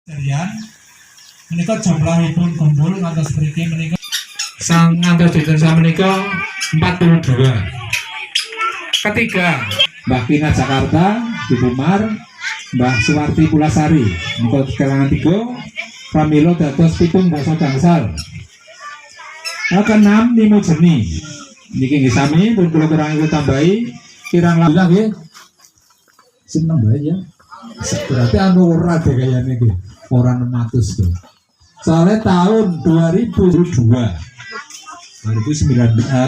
Jarian menika jumlahipun kumpul ngantos mriki menika sang ngantos dinten samenika 42. Ketiga, Mbah Pina Jakarta, Ibu Mar, Mbah Suwarti Pulasari, menika kelangan 3, pramila dados 7 basa gangsal. Keenam, Nimo Jeni. Niki nggih sami pun kula kurangi tambahi kirang langkah nggih. Seneng bae ya. Berarti anu ora deh kayaknya niki. Orang 600 tuh. Soalnya tahun 2002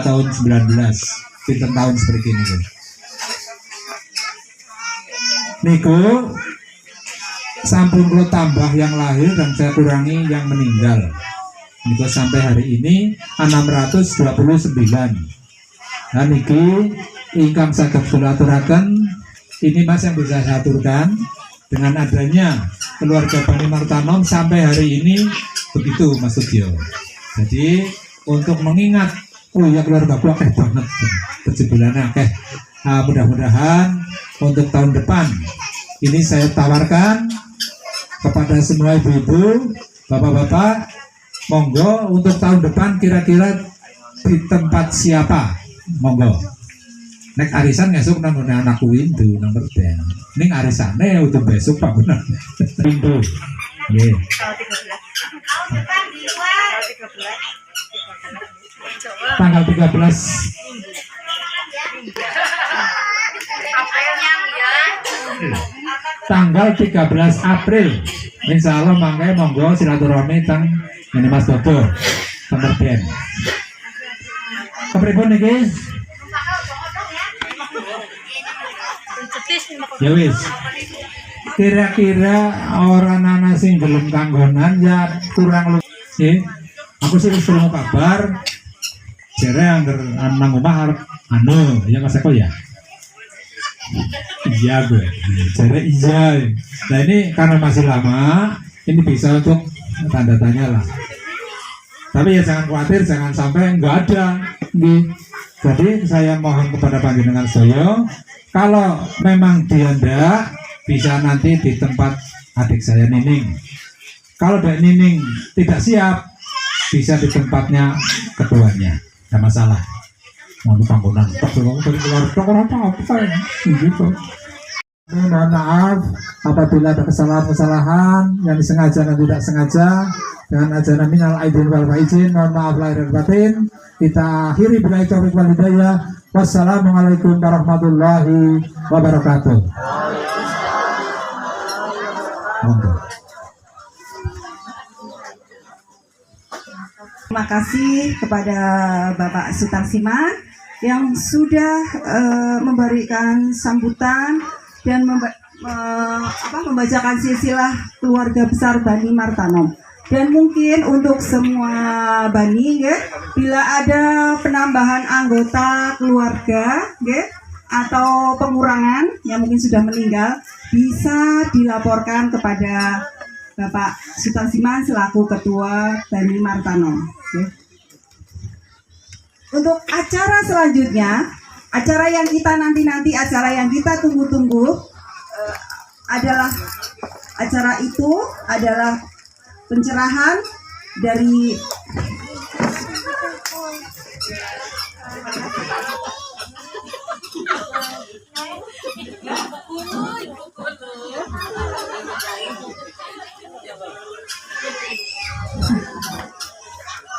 tahun 19 pinten tahun seperti ini tuh. Niku sampun kula tambah yang lahir dan saya kurangi yang meninggal. Niku sampai hari ini 629. Nah niki ingkang saged kula aturaken ini Mas yang bisa saya aturkan dengan adanya keluarga Bani Martanom sampai hari ini begitu Mas Sugio. Jadi untuk mengingat ya keluarga gua banget 7 bulan mudah-mudahan untuk tahun depan ini saya tawarkan kepada semua ibu-ibu, bapak-bapak, monggo untuk tahun depan kira-kira di tempat siapa, monggo. Nek arisan ngesuk nang anakku itu nomor 10. Ning arisane untuk besok Pak bener. Pintu. Nggih. Tanggal 13 tanggal 13 April. Insya Allah mangke monggo silaturahmi teng ini Mas Dodo nomor 10. Kepripun niki? Ya wis. Kira-kira orang anak sing belum kanggonan ya kurang lebih. Aku sih wis krungu kabar jere angger nang omah arep ya Mas Eko ya. Iya gue. Jere iya. Nah ini karena masih lama, ini bisa untuk tanda tanya lah. Tapi ya jangan khawatir, jangan sampai enggak ada. Jadi saya mohon kepada panjenengan saya, kalau memang dia enggak, bisa nanti di tempat adik saya Nining. Kalau Dek Nining tidak siap, bisa di tempatnya ketuanya, tidak masalah. Mohon panggonan, gitu. Mohon maaf apabila ada kesalahan-kesalahan yang disengaja dan tidak sengaja. Dengan ajaran minal aidin wal faizin, mohon maaf lahir dan batin. Kita akhiri billahi taufiq wal hidayah. Wassalamualaikum warahmatullahi wabarakatuh. Terima kasih kepada Bapak Sutarsiman yang sudah memberikan sambutan dan membacakan silsilah keluarga besar Bani Martanom. Dan mungkin untuk semua Bani, ya, bila ada penambahan anggota keluarga, ya, atau pengurangan yang mungkin sudah meninggal, bisa dilaporkan kepada Bapak Sutarsiman selaku Ketua Bani Martanom. Ya. Untuk acara selanjutnya, acara yang kita nanti-nanti, acara yang kita tunggu-tunggu adalah acara itu adalah pencerahan dari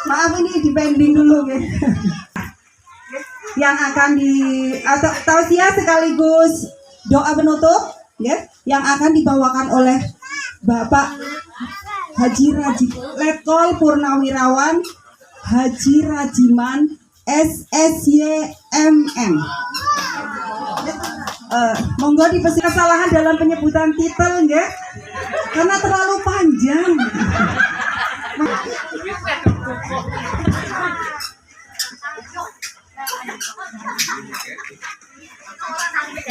maaf ini dipending dulu ya. Yang akan atau tausiah sekaligus doa penutup ya, yang akan dibawakan oleh Bapak Haji Letkol Purnawirawan Haji Rajiman SSYMM. Monggo dipersilakan kesalahan dalam penyebutan titel ya, karena terlalu panjang.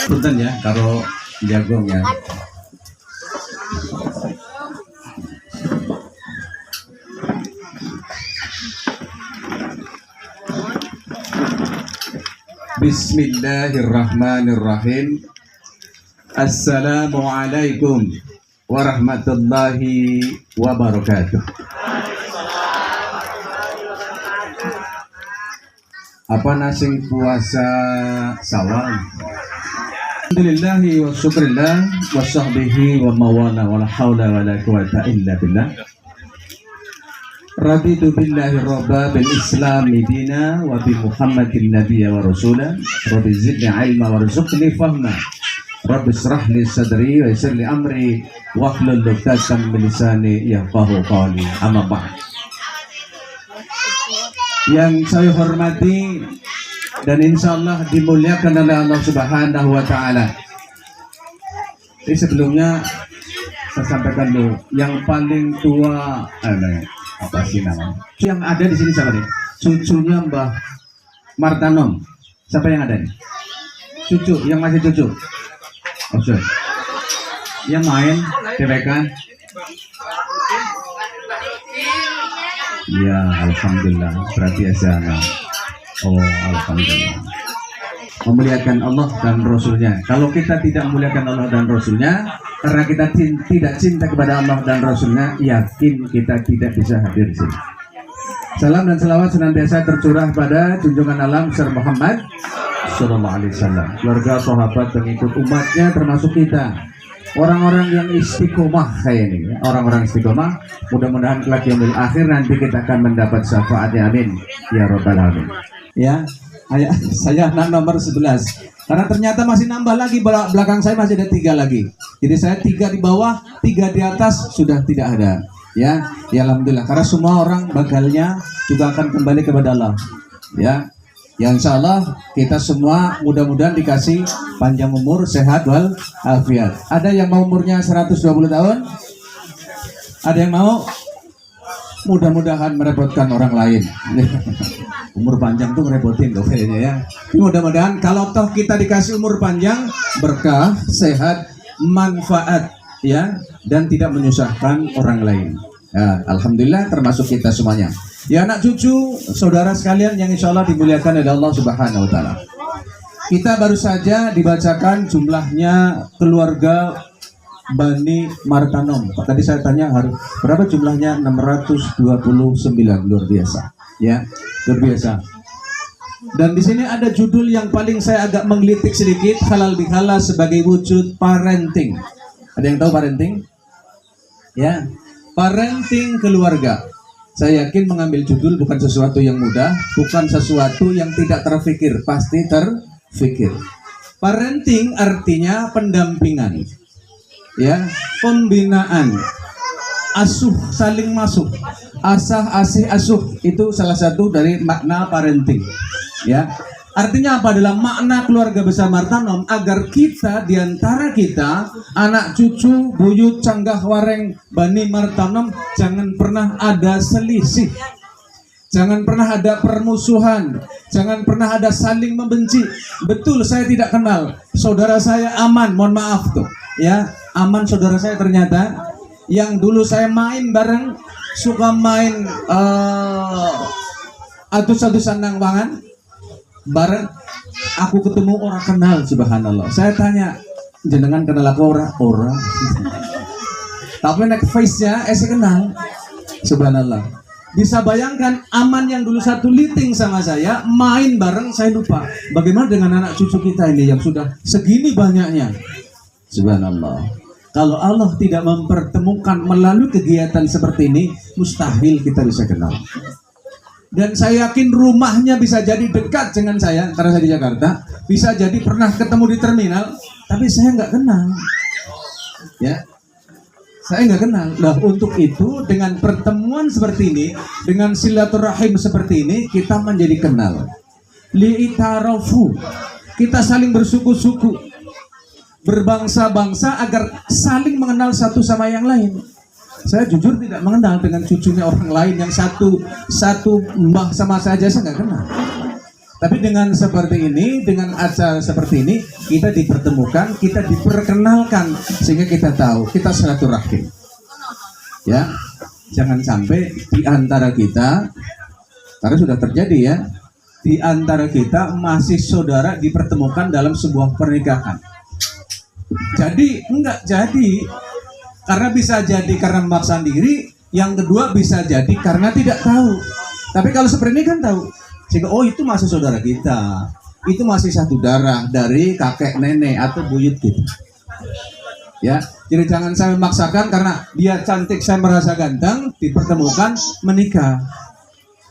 Punten ya kalau jagung ya. Bismillahirrahmanirrahim. Assalamualaikum warahmatullahi wabarakatuh. Apa nasing puasa Syawal? Alhamdulillahi wa syukrillah wa sahbihi wa mawala wa la hawla wa la quwata illa billah. Raditu billahi rabba bil islami dina wa bi muhammadin nabiyya wa rasulah. Rabbi zidni ilma warzuqni fahma. Rabbi israh li sadri wa yassir li amri wa hlul 'uqdatam min lisani yafqahu qawli. Amma ba'd. Yang saya hormati dan insyaallah dimuliakan oleh Allah Subhanahu wa taala. Jadi sebelumnya saya sampaikan dulu, yang paling tua apa sih namanya? Yang ada di sini siapa nih? Cucunya Mbah Martanom. Siapa yang ada nih? Cucu, yang masih cucu. Oh, sorry. Yang main TPK. Ya, alhamdulillah. Berarti asana. Oh, alhamdulillah. Memuliakan Allah dan Rasulnya. Kalau kita tidak memuliakan Allah dan Rasulnya, karena kita tidak cinta kepada Allah dan Rasulnya, yakin kita tidak bisa hadir di sini. Salam dan selawat senantiasa tercurah pada junjungan alam Sir Muhammad Sallallahu Alaihi Wasallam, keluarga, sahabat, pengikut umatnya, termasuk kita, orang-orang yang istiqomah kayak ini, orang-orang istiqomah. Mudah-mudahan kelak yaumil akhir nanti kita akan mendapat syafaatnya, amin ya rabbal alamin. Ya, saya nomor 11. Karena ternyata masih nambah lagi, belakang saya masih ada 3 lagi. Jadi saya 3 di bawah, 3 di atas sudah tidak ada. Ya, alhamdulillah. Karena semua orang bagalnya juga akan kembali kepada Allah. Ya, insya Allah kita semua mudah-mudahan dikasih panjang umur, sehat wal afiat. Ada yang mau umurnya 120 tahun? Ada yang mau? Mudah-mudahan merepotkan orang lain. Umur panjang tuh merepotin tuh kayaknya ya. Mudah-mudahan kalau toh kita dikasih umur panjang, berkah, sehat, manfaat ya, dan tidak menyusahkan orang lain. Ya, alhamdulillah termasuk kita semuanya. Ya anak cucu, saudara sekalian yang insya Allah dimuliakan oleh Allah Subhanahu Wa Taala. Kita baru saja dibacakan jumlahnya keluarga Bani Martanom. Tadi saya tanya berapa jumlahnya? 629, luar biasa. Ya, luar biasa. Dan di sini ada judul yang paling saya agak menggelitik sedikit, halal bihalal sebagai wujud parenting. Ada yang tahu parenting? Ya, parenting keluarga. Saya yakin mengambil judul bukan sesuatu yang mudah, bukan sesuatu yang tidak terfikir, pasti terfikir. Parenting artinya pendampingan. Ya, pembinaan, asuh, saling masuk, asah, asih, asuh, itu salah satu dari makna parenting. Ya, artinya apa? Adalah makna keluarga besar Martanom agar kita diantara kita, anak cucu, buyut, canggah, wareng, Bani Martanom, jangan pernah ada selisih, jangan pernah ada permusuhan, jangan pernah ada saling membenci. Betul, saya tidak kenal saudara saya Aman, mohon maaf tuh, ya. Aman saudara saya ternyata yang dulu saya main bareng, suka main atus-atusan nang wangan bareng, aku ketemu orang kenal, subhanallah. Saya tanya, jenengan kenal aku orang tapi next face nya saya kenal, subhanallah. Bisa bayangkan Aman yang dulu satu liting sama saya main bareng, saya lupa. Bagaimana dengan anak cucu kita ini yang sudah segini banyaknya, subhanallah. Kalau Allah tidak mempertemukan melalui kegiatan seperti ini, mustahil kita bisa kenal. Dan saya yakin rumahnya bisa jadi dekat dengan saya, karena saya di Jakarta. Bisa jadi pernah ketemu di terminal, tapi saya nggak kenal. Ya, saya nggak kenal. Nah, untuk itu dengan pertemuan seperti ini, dengan silaturahim seperti ini, kita menjadi kenal. Li'itarafu, kita saling bersuku-suku, berbangsa-bangsa agar saling mengenal satu sama yang lain. Saya jujur tidak mengenal dengan cucunya orang lain yang satu mbah sama saya nggak kenal. Tapi dengan seperti ini, dengan acara seperti ini, kita dipertemukan, kita diperkenalkan, sehingga kita tahu kita silaturahim. Ya, jangan sampai di antara kita, karena sudah terjadi ya, di antara kita masih saudara dipertemukan dalam sebuah pernikahan. Jadi enggak jadi Karena bisa jadi karena memaksa diri, yang kedua bisa jadi karena tidak tahu. Tapi kalau seperti ini kan tahu. Sehingga oh itu masih saudara kita. Itu masih satu darah dari kakek nenek atau buyut kita. Ya, jadi jangan saya memaksakan karena dia cantik saya merasa ganteng, dipertemukan menikah.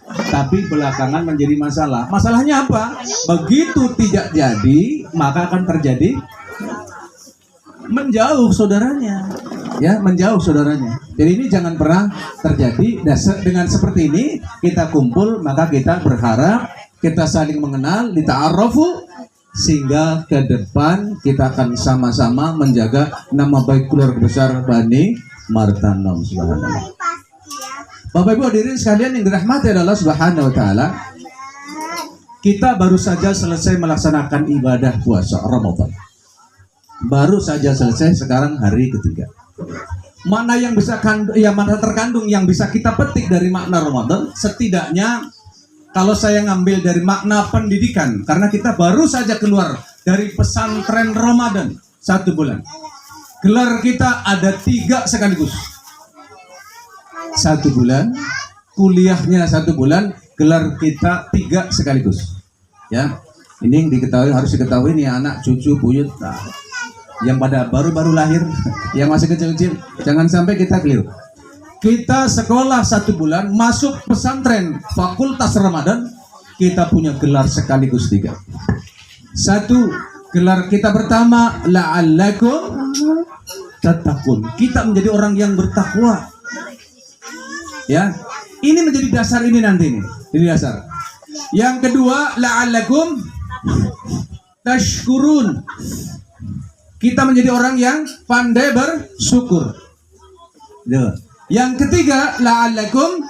Tapi belakangan menjadi masalah. Masalahnya apa? Begitu tidak jadi, maka akan terjadi menjauh saudaranya. Ya, menjauh saudaranya. Jadi ini jangan pernah terjadi. Dengan seperti ini kita kumpul, maka kita berharap kita saling mengenal, dita'arrafu, sehingga ke depan kita akan sama-sama menjaga nama baik keluarga besar Bani Martanom. Subhanallah. Bapak Ibu hadirin sekalian yang dirahmati Allah Subhanahu wa taala, kita baru saja selesai melaksanakan ibadah puasa Ramadan. Baru saja selesai, sekarang hari ketiga. Mana yang bisa mana terkandung yang bisa kita petik dari makna Ramadan? Setidaknya kalau saya ngambil dari makna pendidikan, karena kita baru saja keluar dari pesantren Ramadan 1 bulan. Gelar kita ada 3 sekaligus. 1 bulan, kuliahnya 1 bulan, gelar kita 3 sekaligus. Ya, ini yang diketahui, harus diketahui nih anak, cucu, buyut, yang pada baru-baru lahir, yang masih kecil-kecil, jangan sampai kita keliru. Kita sekolah 1 bulan, masuk pesantren fakultas Ramadan, kita punya gelar sekaligus 3. 1, gelar kita pertama, la'allakum tattaqun. Kita menjadi orang yang bertakwa. Ya, ini menjadi dasar ini nanti nih, ini dasar. Yang kedua, la'allakum tashkurun. Kita menjadi orang yang pandai bersyukur. Yang ketiga, la'allakum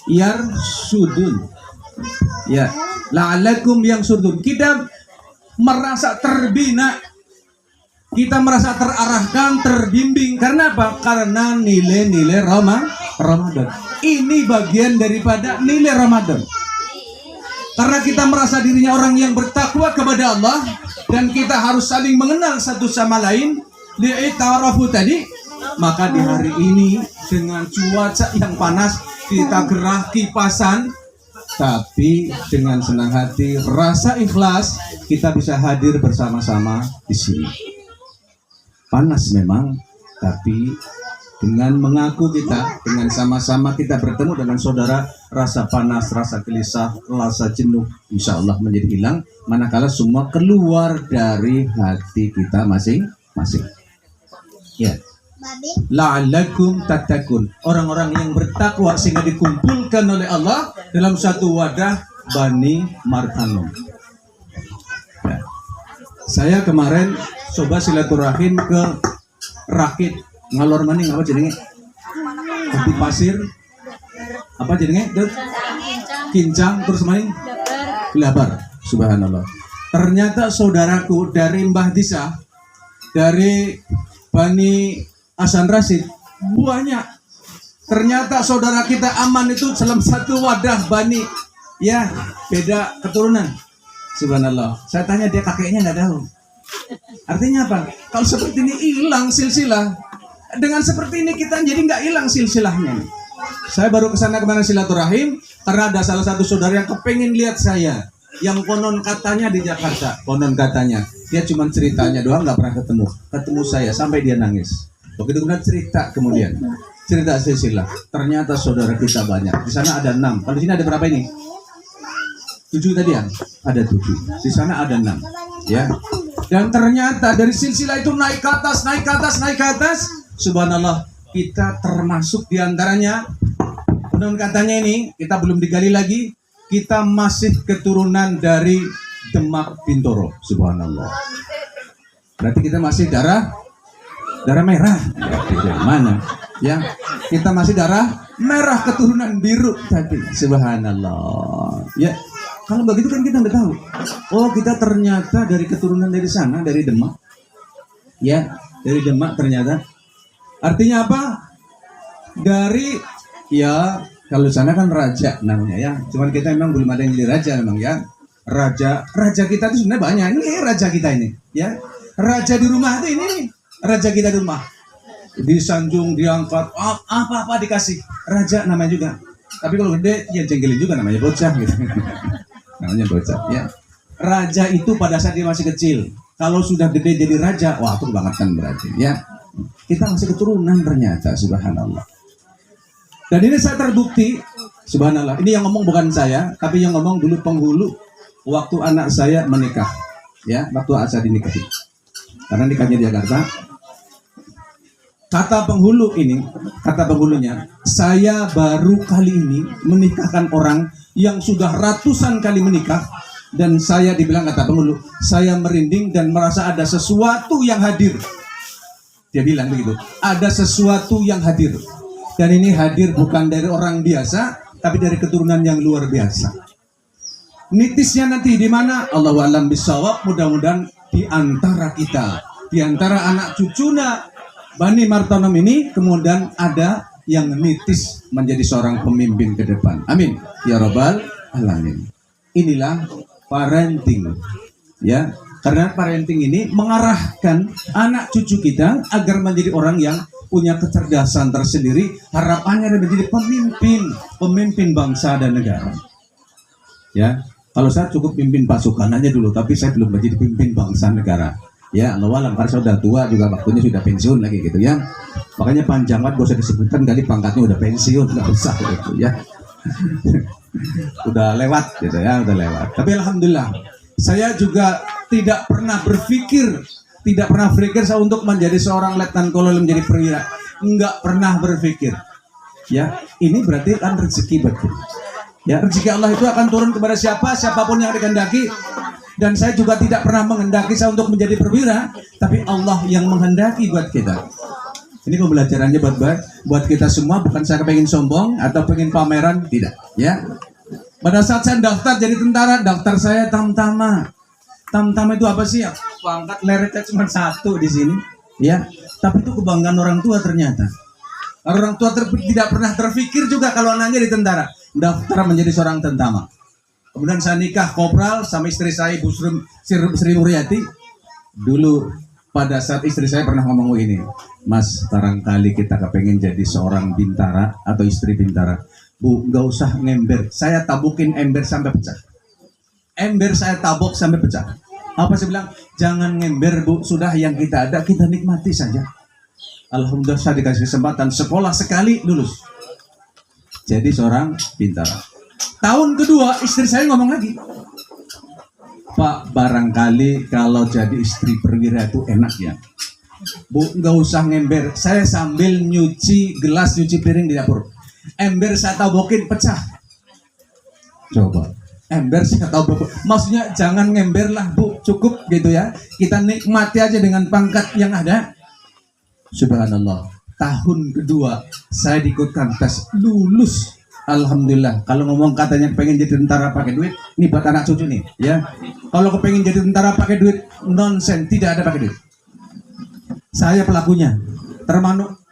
yarsudun. Ya, la'allakum yang sudun. Kita merasa terbina, kita merasa terarahkan, terbimbing. Karena apa? Karena nilai-nilai Ramadan. Ini bagian daripada nilai Ramadan. Karena kita merasa dirinya orang yang bertakwa kepada Allah, dan kita harus saling mengenal satu sama lain, li'itarafu tadi, maka di hari ini dengan cuaca yang panas kita gerah kipasan, tapi dengan senang hati, rasa ikhlas, kita bisa hadir bersama-sama di sini. Panas memang, tapi dengan mengaku kita, dengan sama-sama kita bertemu dengan saudara, rasa panas, rasa gelisah, rasa jenuh, insya Allah menjadi hilang, manakala semua keluar dari hati kita masing-masing. Ya. La'allakum tattaqun. Orang-orang yang bertakwa sehingga dikumpulkan oleh Allah dalam satu wadah Bani Martanom. Ya. Saya kemarin coba silaturahim ke Rakit ngalor maning apa jenenge? Kopi pasir. Apa jenenge? Kincang terus maning Glabar. Subhanallah. Ternyata saudaraku dari Mbah Disa, dari Bani Hasan Rasid, banyak. Ternyata saudara kita aman itu dalam satu wadah Bani, ya beda keturunan. Subhanallah. Saya tanya dia kakeknya nggak tahu. Artinya apa? Kalau seperti ini hilang silsilah. Dengan seperti ini kita jadi nggak hilang silsilahnya. Saya baru kesana kemana silaturahim karena ada salah satu saudara yang kepengen lihat saya, yang konon katanya di Jakarta, konon katanya dia cuma ceritanya doang, nggak pernah ketemu saya sampai dia nangis. Begitu kemudian cerita silsilah, ternyata saudara kita banyak. Di sana ada 6. Kalau di sini ada berapa ini? 7 tadi ya? Ada 7. Di sana ada 6. Ya. Dan ternyata dari silsilah itu naik ke atas, naik ke atas, naik ke atas. Subhanallah, kita termasuk di antaranya. Konon katanya ini, kita belum digali lagi, kita masih keturunan dari Demak Bintoro. Subhanallah. Berarti kita masih darah merah. Ya, mana? Ya, kita masih darah merah keturunan biru tadi. Subhanallah. Ya, kalau begitu kan kita udah tahu. Oh, kita ternyata dari keturunan dari sana, dari Demak. Ya, dari Demak ternyata. Artinya apa? Dari ya, kalau sana kan raja namanya ya. Cuman kita memang belum ada yang jadi raja memang ya. Raja kita itu sebenarnya banyak. Ini raja kita ini, ya. Raja di rumah itu ini. Raja kita di rumah. disanjung, diangkat, apa-apa dikasih. Raja namanya juga. Tapi kalau gede, ya jengkelin juga namanya bocah gitu. Namanya bocah, ya. Raja itu pada saat dia masih kecil. Kalau sudah gede jadi raja, wah itu kebangetan berarti, ya. Kita masih keturunan ternyata, subhanallah. Dan ini saya terbukti, subhanallah. Ini yang ngomong bukan saya, tapi yang ngomong dulu penghulu waktu anak saya menikah, ya, waktu saya dinikahi. Karena nikahnya di Jakarta. Kata penghulunya, saya baru kali ini menikahkan orang yang sudah ratusan kali menikah, dan saya dibilang, kata penghulu, saya merinding dan merasa ada sesuatu yang hadir. Dia bilang begitu, ada sesuatu yang hadir. Dan ini hadir bukan dari orang biasa, tapi dari keturunan yang luar biasa. Nitisnya nanti di mana? Allahu a'lam bishawab. Mudah-mudahan di antara kita, di antara anak cucuna Bani Martanom ini, kemudian ada yang nitis menjadi seorang pemimpin ke depan. Amin ya rabbal alamin. Inilah parenting, ya. Karena parenting ini mengarahkan anak cucu kita agar menjadi orang yang punya kecerdasan tersendiri. Harapannya adalah menjadi pemimpin bangsa dan negara. Ya, kalau saya cukup pimpin pasukan aja dulu, tapi saya belum menjadi pemimpin bangsa negara. Ya, Allah alam, karena saya sudah tua juga, waktunya sudah pensiun lagi gitu ya. Makanya panjang banget, gak usah disebutkan kali pangkatnya udah pensiun, nggak usah gitu ya. Udah lewat gitu ya, udah lewat. Tapi alhamdulillah, saya juga tidak pernah berpikir saya untuk menjadi seorang letnan kolonel, menjadi perwira. Enggak pernah berpikir. Ya, ini berarti kan rezeki betul. Ya, rezeki Allah itu akan turun kepada siapapun yang dikehendaki. Dan saya juga tidak pernah menghendaki saya untuk menjadi perwira, tapi Allah yang menghendaki buat kita. Ini pembelajarannya buat kita semua, bukan saya pengen sombong atau pengen pameran, tidak. Ya. Pada saat saya daftar jadi tentara, daftar saya Tamtama. Tamtama itu apa sih? Pangkat leretnya cuma satu di sini, ya. Tapi itu kebanggaan orang tua ternyata. Orang tua tidak pernah terpikir juga kalau anaknya di tentara, daftar menjadi seorang tentara. Kemudian saya nikah kopral sama istri saya, Ibu Sri Muryati. Dulu pada saat istri saya pernah ngomong ini, Mas, barangkali kita kepengen jadi seorang bintara atau istri bintara. Bu, nggak usah ngember, saya tabukin ember sampai pecah. Ember saya tabok sampai pecah. Apa saya bilang? Jangan ngember, Bu, sudah yang kita ada kita nikmati saja. Alhamdulillah saya dikasih kesempatan sekolah sekali lulus. Jadi seorang bintara. Tahun kedua istri saya ngomong lagi, Pak, barangkali kalau jadi istri perwira itu enak ya. Bu, nggak usah ngember, saya sambil nyuci gelas, nyuci piring di dapur. Ember saya tabokin pecah. Coba, ember saya tabokin. Maksudnya jangan ngember lah, Bu, cukup gitu ya. Kita nikmati aja dengan pangkat yang ada. Subhanallah, tahun kedua saya diikutkan tes, lulus. Alhamdulillah. Kalau ngomong katanya pengen jadi tentara pakai duit, ini buat anak cucu nih, ya. Kalau kepengen jadi tentara pakai duit, nonsen, tidak ada pakai duit. Saya pelakunya,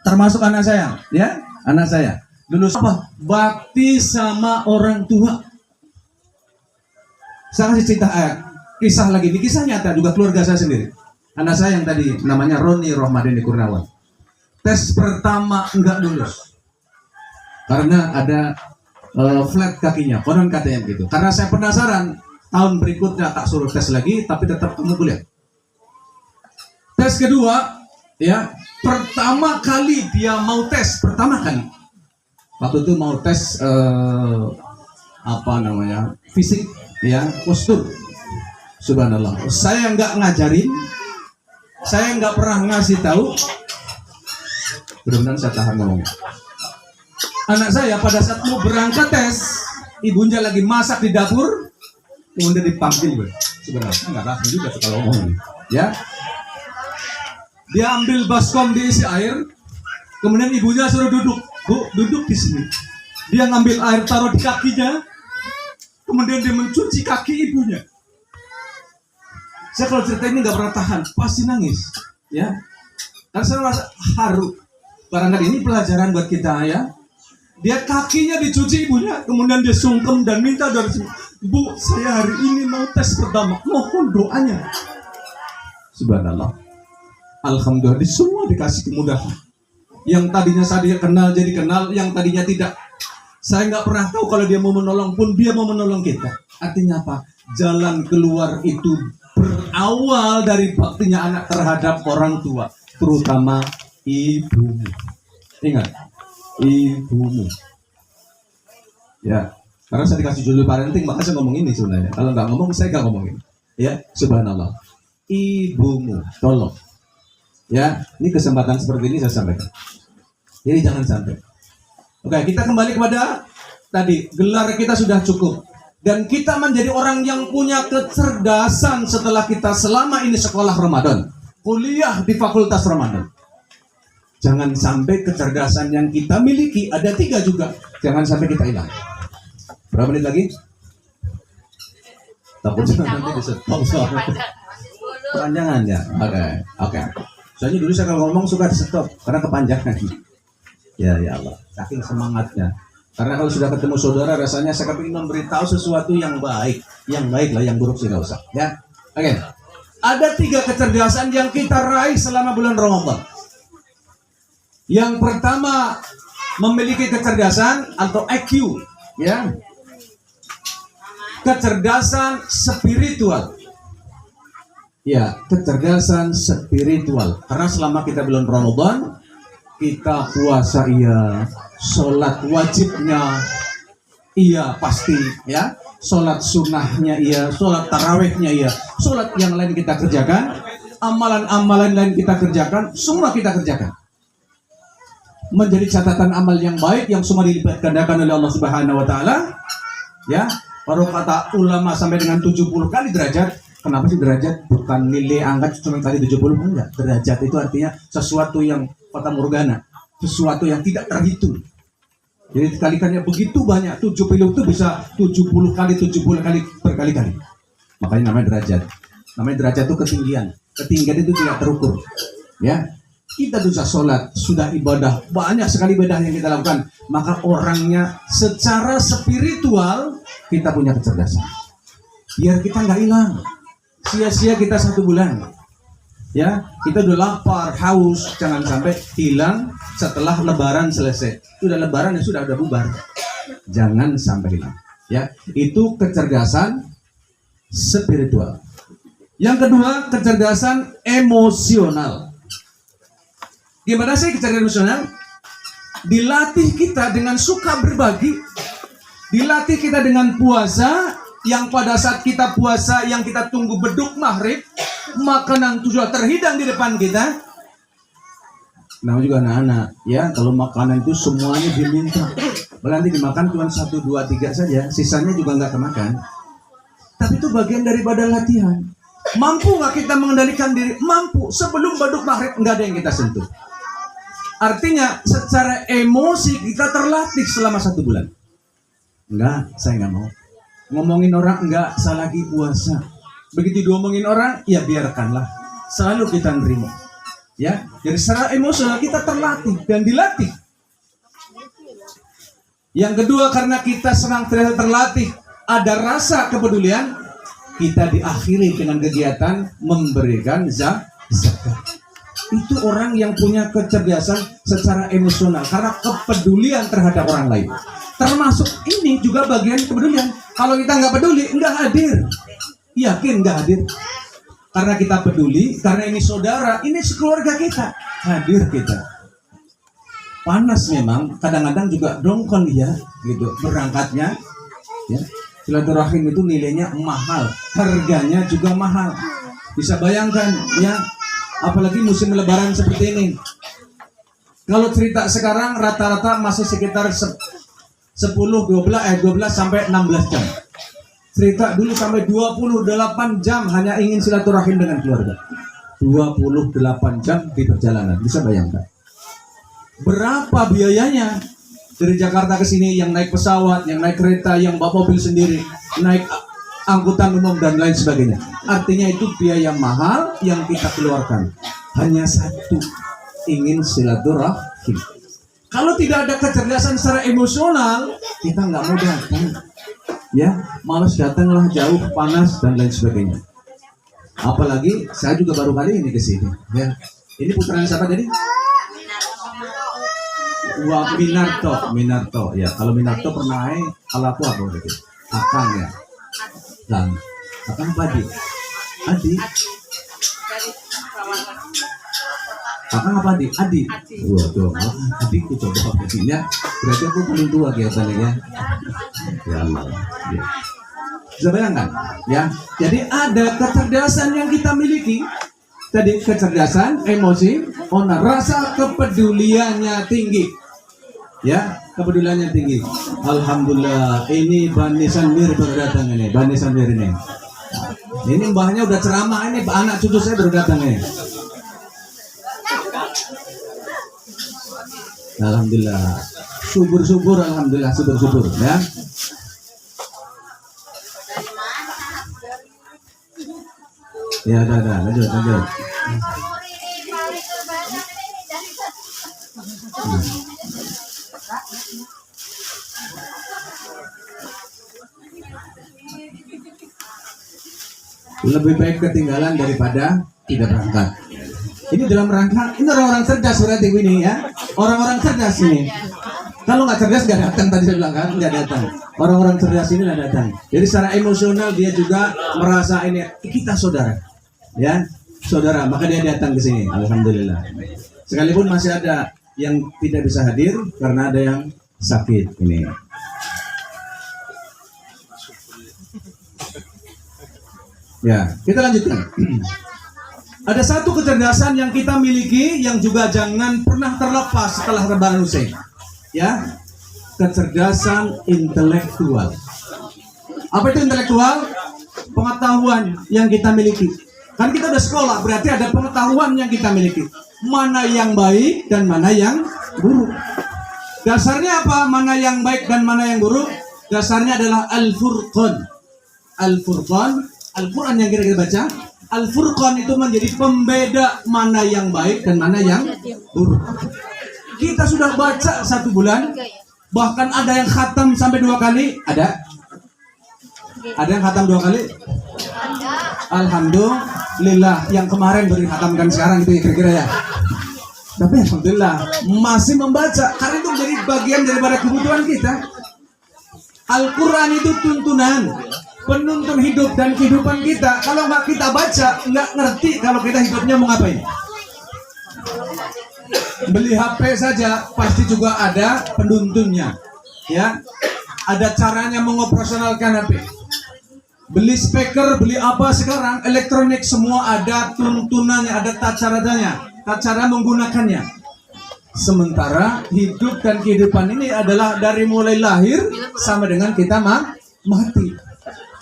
termasuk anak saya, ya, anak saya. Dulu apa? Bakti sama orang tua. Saya kasih cerita kisah lagi, ini kisah nyata juga keluarga saya sendiri. Anak saya yang tadi namanya Roni Rohmadini Kurnawan. Tes pertama enggak lulus. Karena ada flat kakinya, konon katanya begitu. Karena saya penasaran, tahun berikutnya tak suruh tes lagi, tapi tetap kamu kuliah. Tes kedua, ya, pertama kali dia mau tes, pertama kali. Waktu itu mau tes fisik, ya, postur. Subhanallah. Saya nggak ngajarin, saya nggak pernah ngasih tahu. Benar-benar saya tahan ngomong. Anak saya pada saat mau berangkat tes, ibunya lagi masak di dapur, kemudian dipanggil. Sebenarnya nggak langsung juga kalau ngomong, ya. Dia ambil baskom diisi air, kemudian ibunya suruh duduk, Bu, duduk di sini. Dia ngambil air taruh di kakinya, kemudian dia mencuci kaki ibunya. Saya kalau cerita ini nggak pernah tahan, pasti nangis, ya. Karena saya merasa haru. Barangkali ini pelajaran buat kita, ya. Dia kakinya dicuci ibunya, kemudian dia sungkem dan minta dari sini, Bu, saya hari ini mau tes pertama, mohon doanya. Subhanallah. Alhamdulillah, semua dikasih kemudahan. Yang tadinya saya kenal jadi kenal, yang tadinya tidak. Saya nggak pernah tahu kalau dia mau menolong pun dia mau menolong kita. Artinya apa? Jalan keluar itu berawal dari baktinya anak terhadap orang tua, terutama ibumu. Ingat, ibumu. Ya, karena saya dikasih judul parenting, maka saya ngomong ini sebenarnya. Kalau nggak ngomong, saya nggak ngomongin. Ya, subhanallah. Ibumu, tolong. Ya, ini kesempatan seperti ini saya sampaikan. Jadi jangan sampai. Oke, kita kembali kepada tadi, gelar kita sudah cukup. Dan kita menjadi orang yang punya kecerdasan setelah kita selama ini sekolah Ramadan. Kuliah di fakultas Ramadan. Jangan sampai kecerdasan yang kita miliki, ada 3 juga. Jangan sampai kita hilang. Berapa menit lagi? Takutnya nanti di-stop soalnya. Kepanjangan ya? Oke. Soalnya dulu saya kalau ngomong suka di-stop, karena kepanjangan. Ya Allah, saking semangatnya. Karena kalau sudah ketemu saudara, rasanya saya ingin memberitahu sesuatu yang baik. Yang baik lah, yang buruk sih nggak usah. Ya, oke. Ada 3 kecerdasan yang kita raih selama bulan Ramadan. Yang pertama, memiliki kecerdasan atau IQ, ya. Kecerdasan spiritual. Ya, kecerdasan spiritual. Karena selama kita bulan Ramadan, kita puasa iya, sholat wajibnya iya pasti ya, sholat sunnahnya iya, sholat tarawihnya iya, sholat yang lain kita kerjakan, amalan-amalan lain kita kerjakan, semua kita kerjakan. Menjadi catatan amal yang baik yang semua dilipat gandakan oleh Allah Subhanahu wa taala. Ya, baru kata ulama sampai dengan 70 kali derajat. Kenapa sih derajat? Bukan nilai angka cuma kali 70, enggak. Derajat itu artinya sesuatu yang fata morgana, sesuatu yang tidak terhitung. Jadi dikalikannya begitu banyak, 70 itu bisa 70 kali berkali-kali. Makanya namanya derajat. Namanya derajat itu ketinggian. Ketinggian itu tidak terukur. Ya, kita bisa sholat, sudah ibadah, banyak sekali ibadah yang kita lakukan. Maka orangnya secara spiritual kita punya kecerdasan. Biar kita nggak hilang. Sia-sia kita 1 bulan. Ya, kita udah lapar, haus, jangan sampai hilang setelah lebaran selesai. Sudah lebaran ya sudah bubar. Jangan sampai hilang. Ya, itu kecerdasan spiritual. Yang kedua, kecerdasan emosional. Gimana sih kecerdasan emosional? Dilatih kita dengan suka berbagi. Dilatih kita dengan puasa, yang pada saat kita puasa, yang kita tunggu beduk maghrib, makanan itu sudah terhidang di depan kita. Nah juga anak-anak, ya kalau makanan itu semuanya diminta. Nanti dimakan cuma 1, 2, 3 saja, sisanya juga nggak kemakan. Tapi itu bagian daripada latihan. Mampu nggak kita mengendalikan diri? Mampu. Sebelum beduk maghrib nggak ada yang kita sentuh. Artinya secara emosi kita terlatih selama 1 bulan. Enggak, saya nggak mau. Ngomongin orang enggak, saya lagi puasa. Begitu diomongin orang, ya biarkanlah. Selalu kita nerima. Ya, jadi secara emosional kita terlatih dan dilatih. Yang kedua, karena kita senang terlatih, ada rasa kepedulian, kita diakhiri dengan kegiatan memberikan zakat. Itu orang yang punya kecerdasan secara emosional karena kepedulian terhadap orang lain. Termasuk ini juga bagian kepedulian. Kalau kita nggak peduli, nggak hadir. Yakin nggak hadir? Karena kita peduli, karena ini saudara, ini sekeluarga kita. Hadir kita. Panas memang, kadang-kadang juga dongkol ya, gitu. Berangkatnya, ya. Silaturahim itu nilainya mahal, harganya juga mahal. Bisa bayangkan, ya. Apalagi musim lebaran seperti ini. Kalau cerita sekarang rata-rata masih sekitar 12 sampai 16 jam. Cerita dulu sampai 28 jam hanya ingin silaturahim dengan keluarga. 28 jam di perjalanan, bisa bayangkan. Berapa biayanya? Dari Jakarta ke sini yang naik pesawat, yang naik kereta, yang bawa mobil sendiri, naik angkutan umum dan lain sebagainya. Artinya itu biaya mahal yang kita keluarkan. Hanya satu, ingin silaturahim. Kalau tidak ada kecerdasan secara emosional, kita nggak mau datang. Ya, malas datanglah, jauh, panas dan lain sebagainya. Apalagi saya juga baru kali ini ke sini. Ya, ini putranya siapa tadi? Minarto. Ya, kalau Minarto pernah kalau aku apa gitu? Akang ya. Dan Akang apa adik? Adik. Akang apa adik? Adik. Waduh, adikku coba begini ya. Berarti aku paling tua kelihatannya ya. Ya Allah. Ya. Bisa bayangkan? Ya. Jadi ada kecerdasan yang kita miliki. Tadi kecerdasan, emosi, rasa kepeduliannya tinggi. Ya, kepeduliannya tinggi. Alhamdulillah, ini Bani Sanmir berdatang ini. Bani Sanmir ini. Ini mbahnya udah ceramah, ini anak cucu saya berdatang ini. Alhamdulillah. Subur-subur, alhamdulillah, subur-subur ya. Ya, dah, lanjut. Lebih baik ketinggalan daripada tidak berangkat. Ini dalam rangka, ini orang-orang cerdas berarti ini ya. Orang-orang cerdas ini. Kalau nggak cerdas nggak datang tadi saya bilang kan, nggak datang. Orang-orang cerdas ini nggak datang. Jadi secara emosional dia juga merasa ini kita saudara, ya saudara. Maka dia datang ke sini. Alhamdulillah. Sekalipun masih ada yang tidak bisa hadir karena ada yang sakit ini. Ya, kita lanjutkan. Ada satu kecerdasan yang kita miliki yang juga jangan pernah terlepas setelah Lebaran usai. Ya, kecerdasan intelektual. Apa itu intelektual? Pengetahuan yang kita miliki. Kan kita udah sekolah, berarti ada pengetahuan yang kita miliki. Mana yang baik dan mana yang buruk. Dasarnya apa? Mana yang baik dan mana yang buruk? Dasarnya adalah Al-Furqan. Al-Furqan, Al-Quran yang kita baca. Al-Furqan itu menjadi pembeda mana yang baik dan mana yang buruk. Kita sudah baca 1 bulan, bahkan ada yang khatam sampai 2 kali. Ada yang khatam 2 kali? Alhamdulillah, yang kemarin baru khatamkan sekarang itu ya kira-kira ya. Tapi alhamdulillah masih membaca karena itu menjadi bagian daripada kebutuhan kita. Al-Quran itu tuntunan, penuntun hidup dan kehidupan kita. Kalau nggak kita baca, nggak ngerti kalau kita hidupnya mau ngapain. Beli HP saja pasti juga ada penuntunnya, ya. Ada caranya mengoperasionalkan HP. Beli speaker, beli apa sekarang elektronik semua ada tuntunannya, ada tata cara menggunakannya. Sementara hidup dan kehidupan ini adalah dari mulai lahir sama dengan kita mati.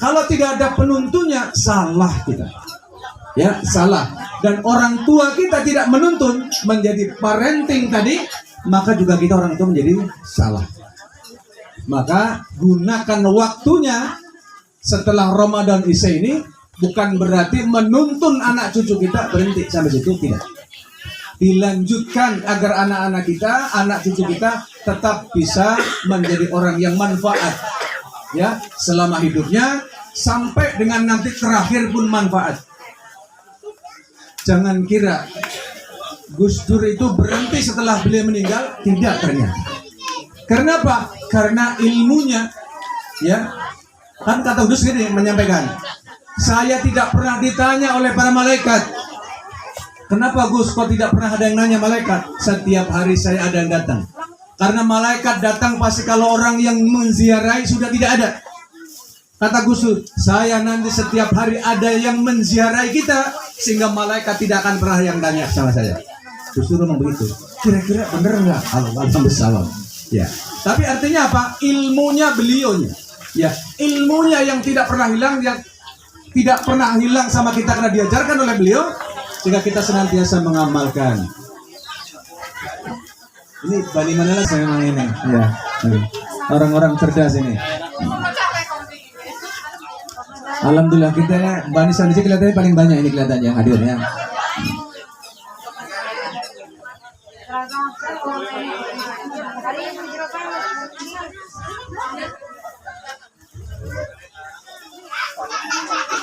Kalau tidak ada penuntunnya, salah kita. Ya, salah. Dan orang tua kita tidak menuntun menjadi parenting tadi, maka juga kita orang tua menjadi salah. Maka gunakan waktunya setelah Ramadan Isya ini bukan berarti menuntun anak cucu kita berhenti sampai situ, tidak. Dilanjutkan agar anak-anak kita, anak cucu kita tetap bisa menjadi orang yang manfaat. Ya, selama hidupnya sampai dengan nanti terakhir pun manfaat. Jangan kira Gus Dur itu berhenti setelah beliau meninggal, tidak ternyata. Karena apa? Karena ilmunya, ya kan kata Gus ini menyampaikan, saya tidak pernah ditanya oleh para malaikat. Kenapa Gus kok tidak pernah ada yang nanya malaikat? Setiap hari saya ada yang datang. Karena malaikat datang pasti kalau orang yang menziarahi sudah tidak ada. Kata Gus Dur, saya nanti setiap hari ada yang menziarahi kita, sehingga malaikat tidak akan pernah yang tanya sama saya. Gus Dur ngomong begitu. Kira-kira bener nggak? Alhamdulillah. Ya. Tapi artinya apa? Ilmunya beliaunya. Ya, ilmunya yang tidak pernah hilang, yang tidak pernah hilang sama kita karena diajarkan oleh beliau, sehingga kita senantiasa mengamalkan. Ini Bani mana lah saya ini? Ya, orang-orang cerdas ini. Alhamdulillah kita Bani Sanisi kelihatannya paling banyak ini kelihatannya yang hadir ya.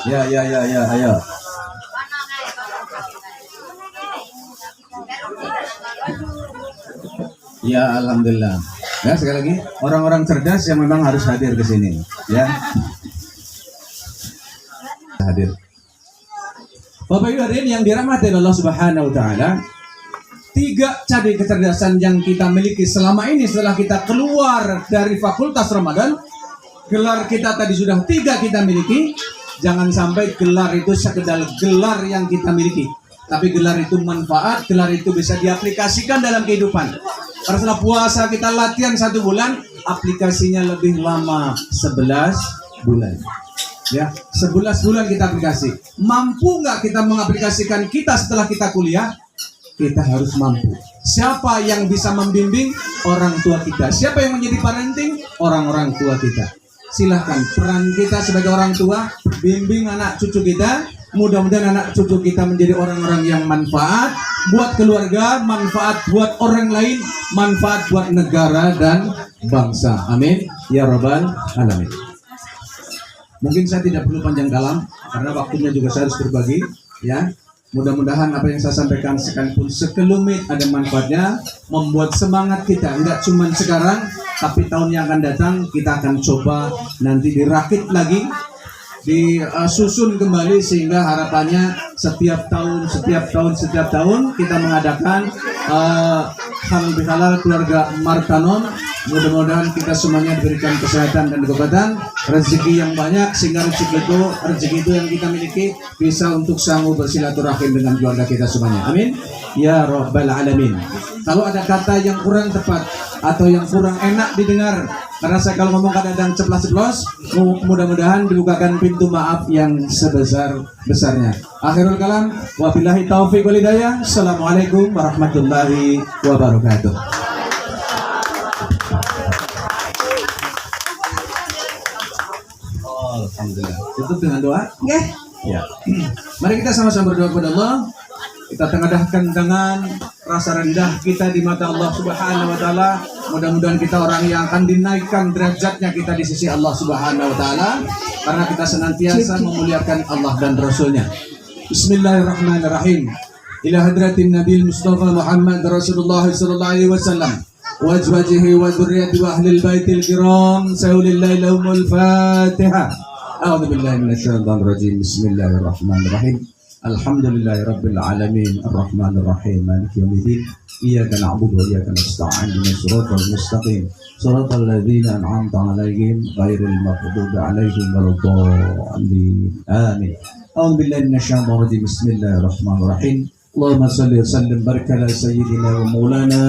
Ya, ayo. Ya, alhamdulillah. Ya, sekali lagi orang-orang cerdas yang memang harus hadir ke sini, ya. Hadir. Bapak Ibu hadirin yang dirahmati Allah Subhanahu wa taala, 3 cari kecerdasan yang kita miliki selama ini setelah kita keluar dari Fakultas Ramadan. Gelar kita tadi sudah 3 kita miliki. Jangan sampai gelar itu sekedar gelar yang kita miliki, tapi gelar itu manfaat, gelar itu bisa diaplikasikan dalam kehidupan. Karena setelah puasa kita latihan 1 bulan, aplikasinya lebih lama 11 bulan. Ya, 11 bulan kita aplikasi. Mampu nggak kita mengaplikasikan kita setelah kita kuliah? Kita harus mampu. Siapa yang bisa membimbing? Orang tua kita. Siapa yang menjadi parenting? Orang-orang tua kita. Silahkan peran kita sebagai orang tua, bimbing anak cucu kita. Mudah-mudahan anak cucu kita menjadi orang-orang yang manfaat buat keluarga, manfaat buat orang lain, manfaat buat negara dan bangsa. Amin ya rabbal alamin. Mungkin saya tidak perlu panjang kalam karena waktunya juga saya harus berbagi, ya. Mudah-mudahan apa yang saya sampaikan sekalipun sekelumit ada manfaatnya, membuat semangat kita tidak cuma sekarang, tapi tahun yang akan datang kita akan coba nanti dirakit lagi, disusun kembali sehingga harapannya setiap tahun kita mengadakan halal bihalal keluarga Martanom. Mudah-mudahan kita semuanya diberikan kesehatan dan kekuatan, rezeki yang banyak sehingga rezeki itu yang kita miliki bisa untuk sanggup bersilaturahim dengan keluarga kita semuanya. Amin ya rabbal alamin. Kalau ada kata yang kurang tepat atau yang kurang enak didengar, karena saya kalau ngomong kadang-kadang ceplas-ceplos, mudah-mudahan dibukakan pintu maaf yang sebesar-besarnya. Akhirul kalam, wabillahi taufiq wal hidayah. Assalamualaikum warahmatullahi wabarakatuh. Alhamdulillah. Tutup dengan doa. Nggih. Ya. Mari kita sama-sama berdoa kepada Allah. Kita tengadahkan dengan rasa rendah kita di mata Allah Subhanahu wa taala. Mudah-mudahan kita orang yang akan dinaikkan derajatnya kita di sisi Allah Subhanahu wa taala karena kita senantiasa memuliakan Allah dan Rasulnya. Bismillahirrahmanirrahim. Ila hadratin Nabi Mustafa Muhammad Rasulullah sallallahu alaihi wasallam wa azwajihi wa dzurriyyati wa ahlil baitil kiram. Sa'ulillahi lahumul Fatihah. A'udzu billahi minasyaitonir rajim. Bismillahirrahmanirrahim. Alhamdulillahi rabbil alamin arrahmanir rahim maliki yaumiddin iyyaka na'budu wa iyyaka nasta'in ihdinas siratal mustaqim siratal ladzina an'amta 'alaihim ghairil maghdubi 'alaihim waladdallin amin. A'udzu billahi minasyaitonir rajim. Bismillahirrahmanirrahim. Allahumma shalli wa sallim baraka ala sayyidina wa maulana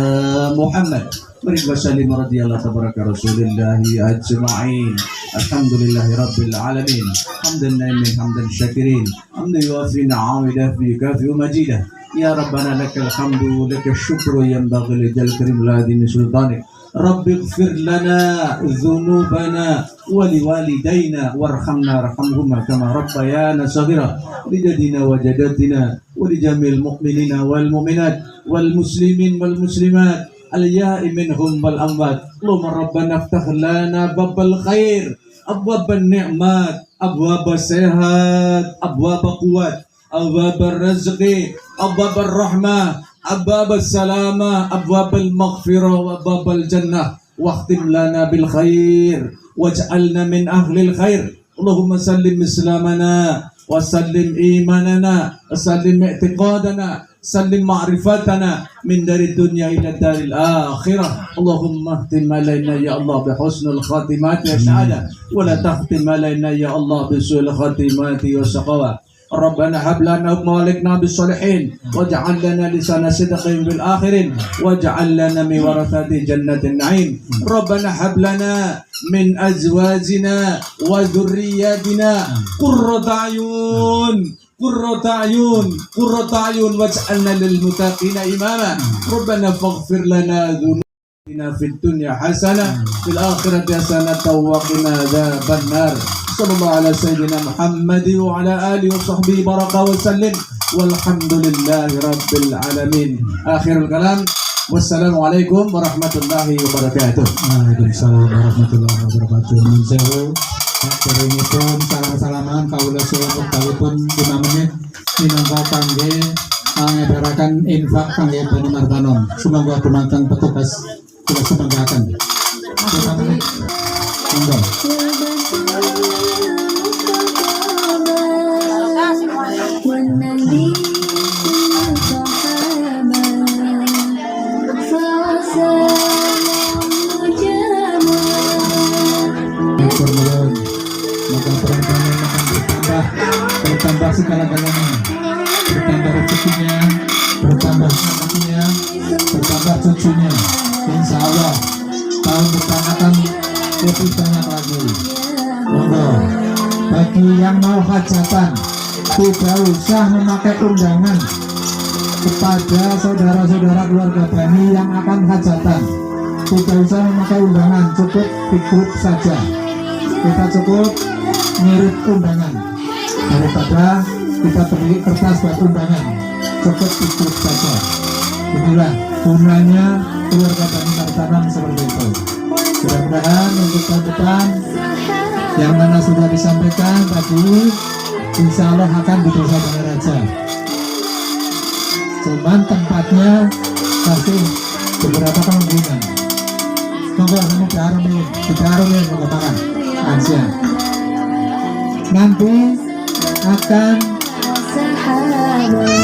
Muhammad. Mari wa sallim radhiyallahu tabaraka rasulillahi ajma'in. Alhamdulillahi rabbil alamin. Hamdan naimin hamdan syakirin. Hamdan yuafi na'amidah fi kafi wa majidah. Ya Rabbana lakal hamdu lakal syukru yanbaghi li jal karim ladini sultanik. Rabbi ighfir lana dhunubana wa liwalidayna warhamna rahamhuma kama rabbayana saghira lijadina wa jadatina wa lijamil mu'minina wal mu'minat wal muslimin wal muslimat al-ya'i minhum wal amwat. Allahumma rabbana iftah lana babal khair abwaban ni'mat abwab sehat abwab quwwat abwab rizqi abwab rahmah abwab salama abwab al-maghfirah wa abwab al-jannah waqtim lana bil khair waj'alna min ahli al-khair. Allahumma sallim islamana wa sallim imanana wa sallim i'tiqadana sallim ma'rifatana min dari dunya ila daril akhirah. Allahumma ihtim alaina ya Allah bi husnul khatimati wa sa'adah wa la tahtim alaina ya Allah bi su'il khatimati wa saqawa. Rabbana hab lana hukma walikna bis salihin waj'al lana lisana sidqin bil akhirin waj'al lana min warathati jannatin na'im. Rabbana hab lana min azwajina wa dhurriyyatina qurrata a'yun qurrata ayun waj'alna lil muttaqina imama. Rabbana faghfir lana dhunubana fid dunya hasanah fil akhirati hasanah wa qina adzaban nar. Sallallahu ala sayyidina Muhammad wa ala alihi wa sahbihi baraka wa sallim walhamdulillahi rabbil alamin. Akhirul kalam. Wassalamualaikum warahmatullahi wabarakatuh. Waalaikumsalam warahmatullahi wabarakatuh. Nun sewu. Salam-salaman kaula suwun talipun 5 menit minangka kangge ngedarakan infak kangge Bani Martanom. Semoga dumateng petugas kula sumanggaken. Monggo. Moga perempuan makan bertambah segala-galanya, bertambah rezekinya, bertambah anaknya, bertambah cucunya. Insya Allah tahun depan akan lebih banyak lagi. Monggo, bagi yang mau hajatan tidak usah memakai undangan kepada saudara-saudara keluarga Bani yang akan hajatan. Tidak usah memakai undangan, cukup di grup saja. Kita cukup ngirim undangan daripada kita beri kertas buat undangan, cukup di grup saja. Inilah gunanya keluarga Bani Martanom seperti itu. Mudah-mudahan untuk tahun depan yang mana sudah disampaikan tadi, insya Allah akan di Desa Bangaraja. Cuman tempatnya masih beberapa kemungkinan. Monggo kamu diharumin monggo makan. Ansia. Nanti akan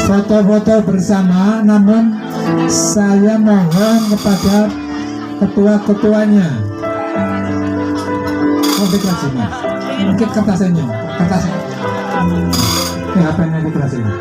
foto-foto bersama, namun saya mohon kepada ketua-ketuanya dikasihnya mungkin kertasnya ini HP-nya dikasihnya